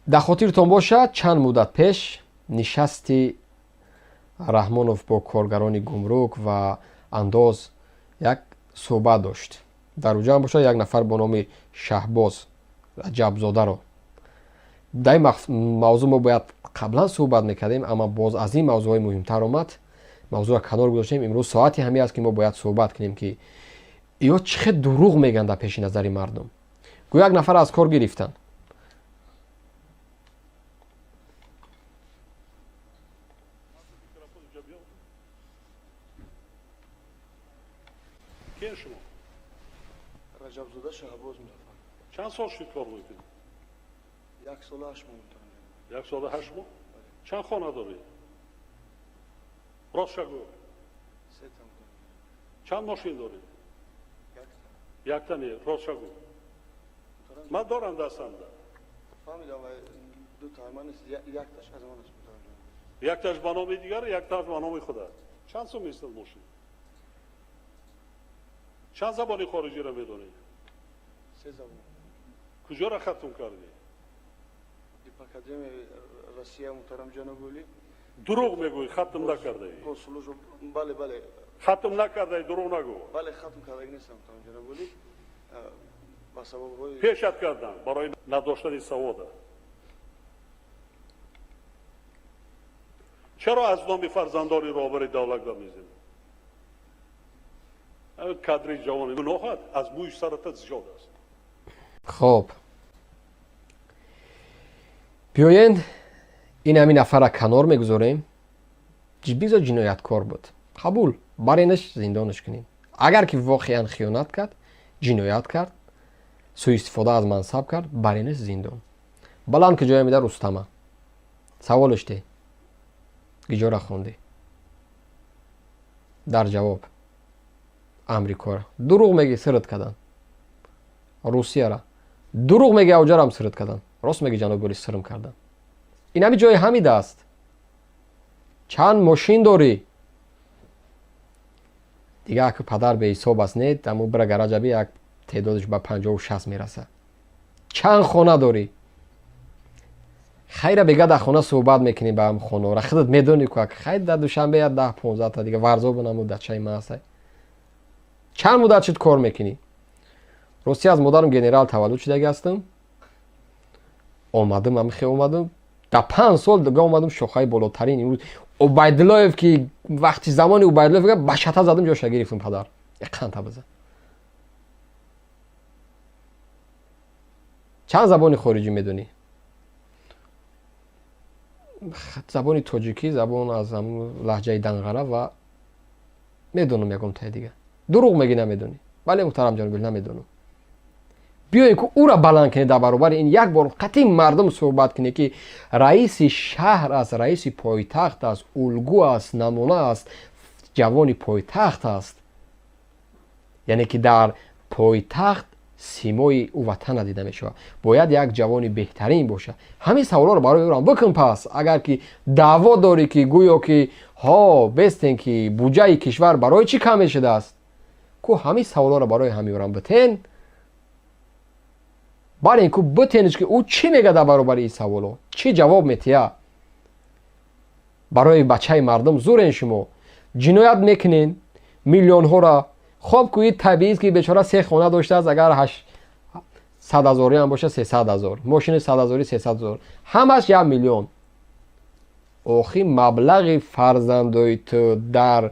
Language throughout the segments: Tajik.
дар хотиртон бошад чанд муддат пеш нишасти Раҳмонов бо коргарони гумрук ва андоз як суҳбат дошт. дар уҷо ҳам бошад як нафар бо номи Шаҳбоз Раҷабзодаро. дар ин мавзӯъ мо бояд қаблан суҳбат мекардем, аммо боз аз ин мавзӯъҳои муҳимтар омад. мавзӯъро канор гузоштем. имрӯз соати ҳамин аст ки мо бояд суҳбат кунем ки ё чӣ хел дурӯғ мегӯянд дар пеши назари мардум. гӯё як нафар аз кор гирифтанд. Раҷабзода Шаҳбоз Музаффар. چند سال شد کار میکنی؟ 1 سال و 8 ماه میتونم. 1 سال و 8 ماه؟ چند خانه داری؟ راست شگو. 3 تا دارم. چند ماشین داری؟ 1 تا. 1 تا نه، راست شگو. من دارم دستم ده. فهمیدم و 2 تا من است 1 تاش از من است میتونم. 1 تاش به نام دیگر، 1 تاش به نام خودت. چند سال میستد ماشین؟ چند زبانی خارجی را میدونی؟ 3 زبان. کجا را ختم کردی؟ اکادمی روسیه محترم جناب ولی. دروغ میگویی ختم نکردی. کنسولش بله بله. ختم نکردی دروغ نگو. بله ختم کرده نیستم محترم جناب ولی. با سبب های پیشت کردن برای نداشتن سواد. چرا از نام فرزندانی رهبر دولت میزنی؟ کادر جوان گناهت از بویش سرت زیاد است. خب بیاین این همین نفر کنار میگذاریم. بگذار جنایتکار بود، قبول، برینش زندانش کنیم. اگر که واقعا خیانت کرد، جنایت کرد، سوء استفاده از منصب کرد، برینش زندان. بلند که جای میده رستمه سوالش ده گیجا را خونده در جواب امریکا را دروغ میگه سرت کردن، روسیه را دروغ میگه اوجا هم سرت کردن، راست میگه جناب ولی سرم کردن. این همین جای حمید است. چند ماشین داری؟ دیگه اگه پدر به حساب است نید اما برای گراجبی یک تعدادش به 50 و 60 میرسه. چند خانه داری؟ خیره بگه در خانه صحبت میکنی با هم خانه را خودت میدونی که خیر در دوشنبه 10 15 تا دیگه ورزا بنمود در چای ماسه. چند مدت شد کار میکنی؟ روسیه از مادرم گنرال تولد شده هستم. اومدم هم خیلی اومدم در 5 سال دیگه اومدم شاخه بالاترین امروز عبیدالله که وقتی زمانی عبیدالله به شتا زدم جاش گرفتم پدر یک قنطه بزن. چند زبان خارجی میدونی؟ زبان تاجیکی، زبان از لهجه دنغره و میدونم یکم تا دیگه. دروغ میگی نمیدونی. بله محترم جناب نمیدونم. بیاین که او را بلند کنید در برابر این یک بار قطعی مردم صحبت کنید که رئیس شهر است، رئیس پایتخت است، الگو است، نمونه است، جوان پایتخت است. یعنی که در پایتخت سیمای او وطن دیده میشه. باید یک جوانی بهترین باشه. همین سوالا رو برای او بکن. پس اگر که دعوا داری که گویا که ها بستین که بودجه کشور برای چی کم شده است، کو همین سوالا رو برای همین اورم بتین. برای اینکه بتینش که او چی میگه در برابر این سوالا، چی جواب میتیه. برای بچه مردم زور این شما جنایت میکنین میلیون ها را. خب که طبیعی است که بیچاره 3 خانه داشته است، اگر 100,000 هم باشه 300,000 ماشین 100,000 300,000 همش 1 میلیون. آخی مبلغ فرزندای تو در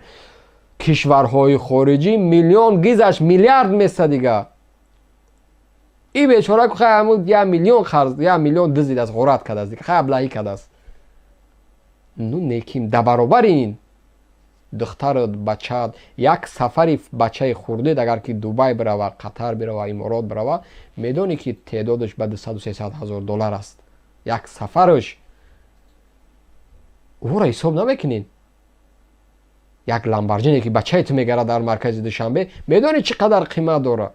کشورهای خارجی میلیون گیزش میلیارد میسته دیگه. این بیچاره که خیلی 1 میلیون خرج 1 میلیون دزدید از غارت کرده است دیگه، خیلی ابلهی کرده است. نو نیکیم در برابر این دختر بچه یک سفری بچه خورده اگر که دوبای بره و قطر بره و امارات بره و میدونی که تعدادش به 200 و 300 هزار دلار است یک سفرش. او را حساب نمیکنین. یک لامبورجینی که بچه تو میگره در مرکز دوشنبه میدونی چقدر قیمت داره.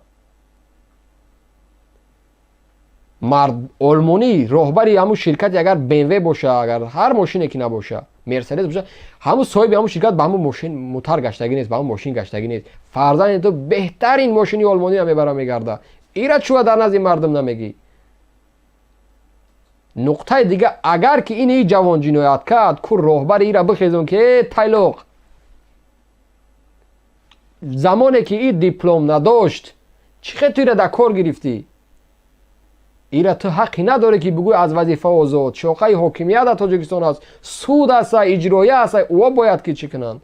مرد آلمانی راهبری همون شرکت اگر BMW باشه، اگر هر ماشینی که نباشه مرسدس باشه، همون صاحب همون شرکت به همون ماشین موتور گشتگی نیست، به همون ماشین گشتگی نیست. فرزند تو بهترین ماشینی آلمانی هم میبره میگرده. ایراد چوه در نزد مردم نمیگی. нуқтаи дига, агар ки ин ҷавон ҷиноят кард, ку роҳбари ира бихезон ки тайлоқ замоне ки ин диплом надошт чӣ хел ту ира дар кор гирифтӣ? ира ту ҳаққи надорӣ ки бигӯй аз вазифа озод. шоқаи ҳокимият дар Тоҷикистон аст, суд аст, иҷроия аст, ӯ бояд ки чӣ кунанд.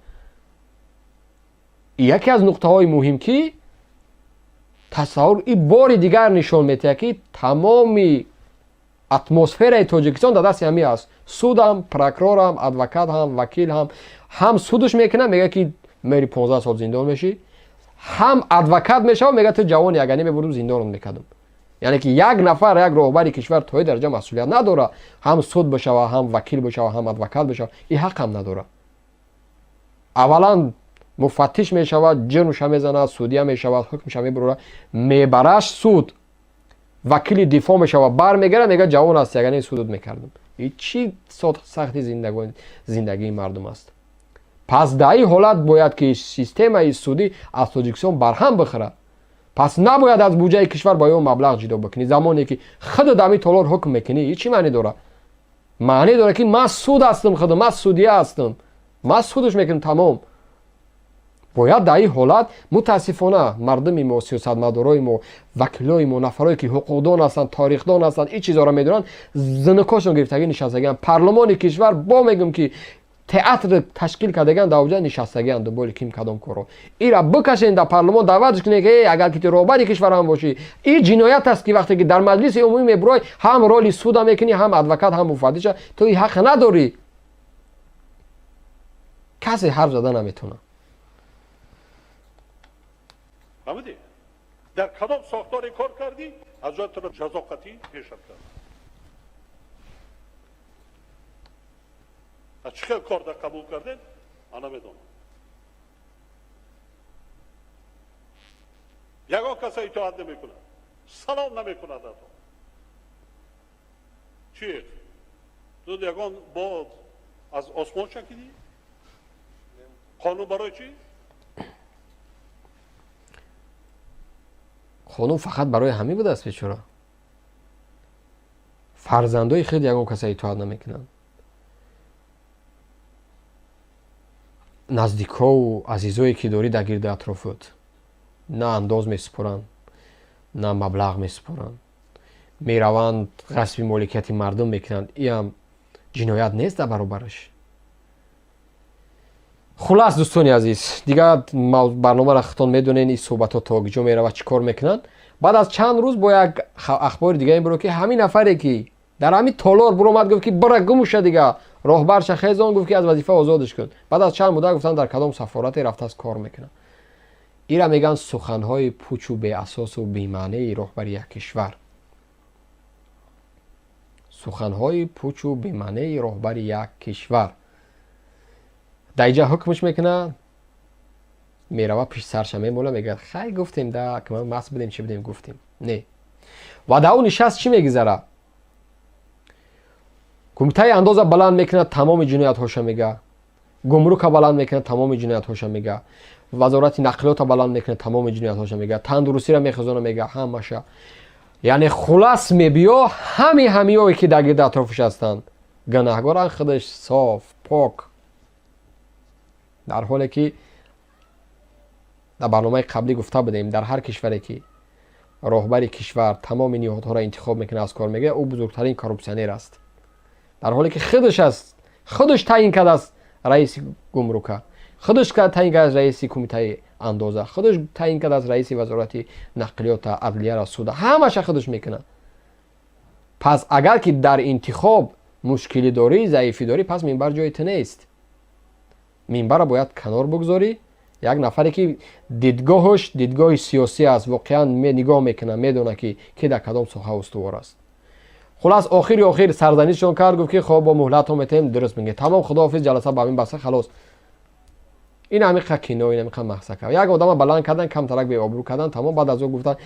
яке аз нуқтаҳои муҳим ки тасаввур ин бори дигар нишон медиҳад ки тамоми атмосфераи Тоҷикистон дар дасти ҳамин аст. суд ҳам, прокурор ҳам, адвокат ҳам, вакил ҳам судаш мекунад, мега ки мери 15 сол зиндон мешӣ, ҳам адвокат мешава, мега ту ҷавони ягане мебурдум зиндонот мекардум. яъне ки як нафар, як роҳбари кишвар то ин дараҷа масъулият надора, ҳам суд бошава, ҳам вакил бошава, ҳам адвокат бошава, ин ҳақ ҳам надора. аввалан муфаттиш мешавад, ҷирмша мезанад, судия мешавад, ҳукмша мебурад, мебараш суд, вакили дифоъ мешавад, бармегирад, мега ҷавон аст, ягане судут мекардум. ин чӣ сахти зиндагии мардум аст? пас дар ин ҳолат бояд ки системаи судӣ аз Тоҷикистон барҳам бихӯрад. пас набояд аз буҷаи кишвар ба ё маблағ ҷидо бикунӣ. замоне ки худ дар ин толор ҳукм мекунӣ, ин чӣ маъне дорад? маъне дорад ки ман суд ҳастам, худ ман судия ҳастам, ман судаш мекунам, тамом. бояд дар ин ҳолат мутаассифона мардуми мо, сиёсатмадорои мо, вакилои мо, нафарое ки ҳуқуқдон ҳастанд, таърихдон ҳастанд, ин чизҳоро медонанд, зинукошон гирифтагӣ нишастагианд. парлумони кишвар бо мегӯм ки театр ташкил кардагианд, дар оҷа нишастагианд дунболи ким кадом корро. ира бикашен дар парлумон даъватш кунед ки агар ки ту роҳбари кишвар ҳам бошӣ, ин ҷиноят аст ки вақте ки дар маҷлиси умумӣ мебурой, ҳам роли суда мекунӣ, ҳам адвокат, ҳам муфаттиша, ту ин ҳақ надорӣ. касе ҳарф зада наметавонад. ҳамидӣ дар кадом сохторе кор кардӣ, аз ҷои туро ҷазо қатъӣ пешат кард. аз чӣ хел корда қабул кардед, ман намедонам. ягон каса итоат намекунад, салом намекунад ҳатто. чӣ? ту ягон бод аз осмон чакидӣ? қонун барои чӣ? қонун фақат барои ҳамин будааст бечора. фарзандои худ ягон каса итоат намекунанд. наздикҳову азизое ки дорӣ дар гирди атрофут на андоз месупоранд, на маблағ месупоранд, мераванд ғасби моликияти мардум мекунанд. иам ҷиноят нест дар баробараш. хулас дӯстони азиз, дигар барномаро худтон медонед, ин суҳбатҳо то ҷо меравад, чӣ кор мекунанд. баъд аз чанд рӯз бо як ахбори дигаре биро ки ҳамин нафаре ки дар ҳамин толор биромад гуфт ки бара гумуша дига, роҳбарша хезон гуфт ки аз вазифа озодиш кун. баъд аз чанд муддат гуфтанд дар кадом сафорате рафтааст кор мекунад. ира мегӯянд суханҳои пучу беасосу бемаънии роҳбари як кишвар. суханҳои пучу бемаънии роҳбари як кишвар. дар инҷа ҳукмш мекунад, мерава пиш сарша мемола, мегӯяд хай гуфтем да, ки ман маст будем, чӣ будем, гуфтем. Не. ва дар он нишаст чӣ мегузарад? кумитаи андоза баланд мекунад, тамоми ҷиноятҳоша мега. гумрука баланд мекунад, тамоми ҷиноятҳоша мега. вазорати нақлиёта баланд мекунад, тамоми ҷиноятҳоша мега. тандурустиро мехезона, мега ҳамаша. яъне хулас мебиё ҳамиҳое ки дар гирди атрофиш ҳастанд. гунаҳгоран худаш соф, пок. дар ҳоле ки дар барномаи қаблӣ гуфта будем, дар ҳар кишваре ки роҳбари кишвар тамоми ниҳодҳоро интихоб мекунад, аз кор мегӯяд, ӯ бузургтарин коррупсионер аст. дар ҳоле ки худаш аст, худаш таъин кардааст раиси гумрука, худаш таъин кардааст раиси кумитаи андоза, худаш таъин кардааст раиси вазорати нақлиёта, адлияра, суда, ҳамаша худаш мекунад. пас агар ки дар интихоб мушкилӣ дорӣ, заифӣ дорӣ, пас минбар ҷои ту нест. минбарро бояд канор бигзорӣ. як нафаре ки дидгоҳаш дидгоҳи сиёсӣ аст, воқеан нигоҳ мекунад, медонад ки дар кадом соҳа устувор аст. хулас охири охир сарзанишшон кард, гуфт ки хоб бо муҳлатҳо метаем, дуруст мегӯед, тамом, худоҳофиз, ҷаласа ба ҳамин баста, халос. ин ҳамиқа кино, ин ҳамиқа маҳсака. як одама баланд кардан, камтарак беобрӯ кардан, тамом. баъд аз он гуфтан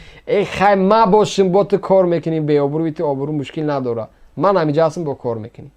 хай ма бошим, бо ту кор мекунем, беобрӯи ту обрӯ мушкил надора, ман ҳамиҷа ҳастам, бо кор мекунем.